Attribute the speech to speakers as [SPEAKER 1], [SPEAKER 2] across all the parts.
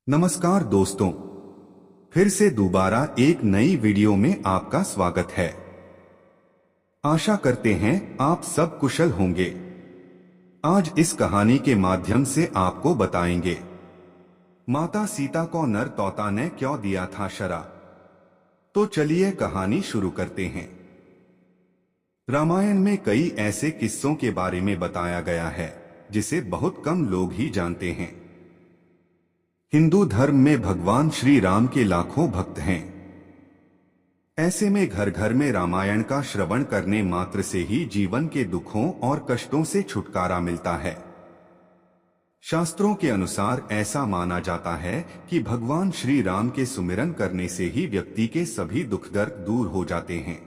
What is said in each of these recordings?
[SPEAKER 1] नमस्कार दोस्तों, फिर से दोबारा एक नई वीडियो में आपका स्वागत है। आशा करते हैं आप सब कुशल होंगे। आज इस कहानी के माध्यम से आपको बताएंगे माता सीता को नर तोता ने क्यों दिया था श्राप। तो चलिए कहानी शुरू करते हैं। रामायण में कई ऐसे किस्सों के बारे में बताया गया है जिसे बहुत कम लोग ही जानते हैं। हिंदू धर्म में भगवान श्री राम के लाखों भक्त हैं। ऐसे में घर घर में रामायण का श्रवण करने मात्र से ही जीवन के दुखों और कष्टों से छुटकारा मिलता है। शास्त्रों के अनुसार ऐसा माना जाता है कि भगवान श्री राम के सुमिरन करने से ही व्यक्ति के सभी दुख दर्द दूर हो जाते हैं।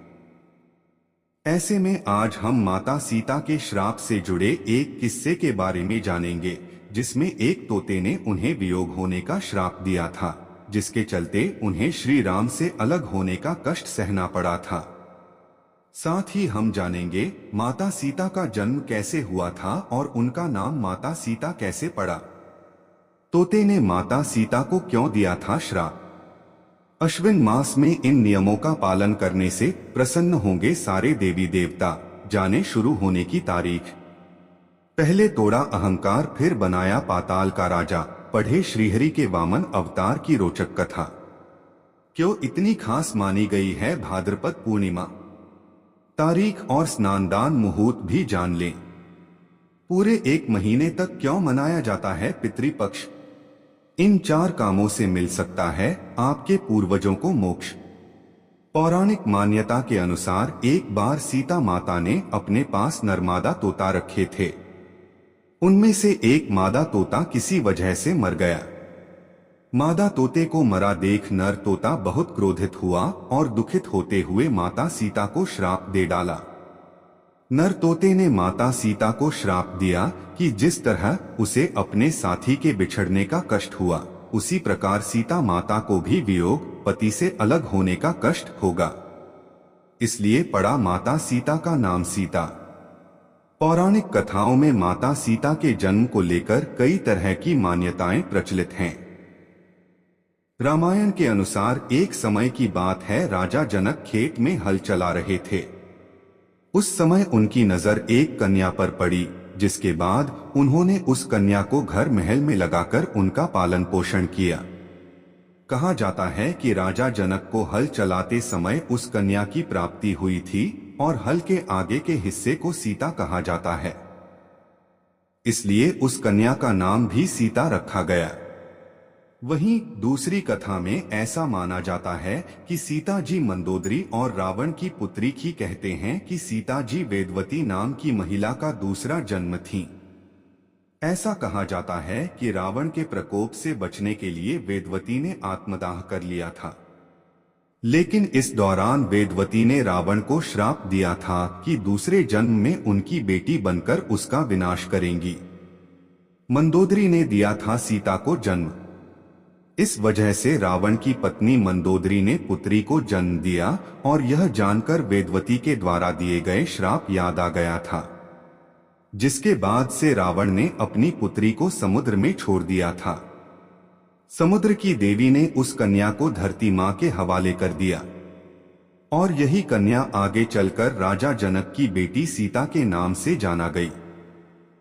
[SPEAKER 1] ऐसे में आज हम माता सीता के श्राप से जुड़े एक किस्से के बारे में जानेंगे, जिसमें एक तोते ने उन्हें वियोग होने का श्राप दिया था, जिसके चलते उन्हें श्री राम से अलग होने का कष्ट सहना पड़ा था। साथ ही हम जानेंगे माता सीता का जन्म कैसे हुआ था और उनका नाम माता सीता कैसे पड़ा। तोते ने माता सीता को क्यों दिया था श्राप। अश्विन मास में इन नियमों का पालन करने से प्रसन्न होंगे सारे देवी देवता। जाने शुरू होने की तारीख। पहले तोड़ा अहंकार, फिर बनाया पाताल का राजा। पढ़े श्रीहरि के वामन अवतार की रोचक कथा। क्यों इतनी खास मानी गई है भाद्रपद पूर्णिमा। तारीख और स्नानदान मुहूर्त भी जान लें। पूरे एक महीने तक क्यों मनाया जाता है पितृपक्ष। इन 4 कामों से मिल सकता है आपके पूर्वजों को मोक्ष। पौराणिक मान्यता के अनुसार एक बार सीता माता ने अपने पास नरमादा तोता रखे थे। उनमें से एक मादा तोता किसी वजह से मर गया। मादा तोते को मरा देख नर तोता बहुत क्रोधित हुआ और दुखित होते हुए माता सीता को श्राप दे डाला। नर तोते ने माता सीता को श्राप दिया कि जिस तरह उसे अपने साथी के बिछड़ने का कष्ट हुआ, उसी प्रकार सीता माता को भी वियोग, पति से अलग होने का कष्ट होगा। इसलिए पड़ा माता सीता का नाम सीता। पौराणिक कथाओं में माता सीता के जन्म को लेकर कई तरह की मान्यताएं प्रचलित हैं। रामायण के अनुसार एक समय की बात है, राजा जनक खेत में हल चला रहे थे। उस समय उनकी नजर एक कन्या पर पड़ी, जिसके बाद उन्होंने उस कन्या को घर महल में लगाकर उनका पालन पोषण किया। कहा जाता है कि राजा जनक को हल चलाते समय उस कन्या की प्राप्ति हुई थी और हल के आगे के हिस्से को सीता कहा जाता है। इसलिए उस कन्या का नाम भी सीता रखा गया। वहीं दूसरी कथा में ऐसा माना जाता है कि सीता जी मंदोदरी और रावण की पुत्री की कहते हैं कि सीता जी वेदवती नाम की महिला का दूसरा जन्म थी। ऐसा कहा जाता है कि रावण के प्रकोप से बचने के लिए वेदवती ने आत्मदाह कर लिया था। लेकिन इस दौरान वेदवती ने रावण को श्राप दिया था कि दूसरे जन्म में उनकी बेटी बनकर उसका विनाश करेंगी। मंदोदरी ने दिया था सीता को जन्म। इस वजह से रावण की पत्नी मंदोदरी ने पुत्री को जन्म दिया और यह जानकर वेदवती के द्वारा दिए गए श्राप याद आ गया था, जिसके बाद से रावण ने अपनी पुत्री को समुद्र में छोड़ दिया था। समुद्र की देवी ने उस कन्या को धरती मां के हवाले कर दिया और यही कन्या आगे चलकर राजा जनक की बेटी सीता के नाम से जाना गई।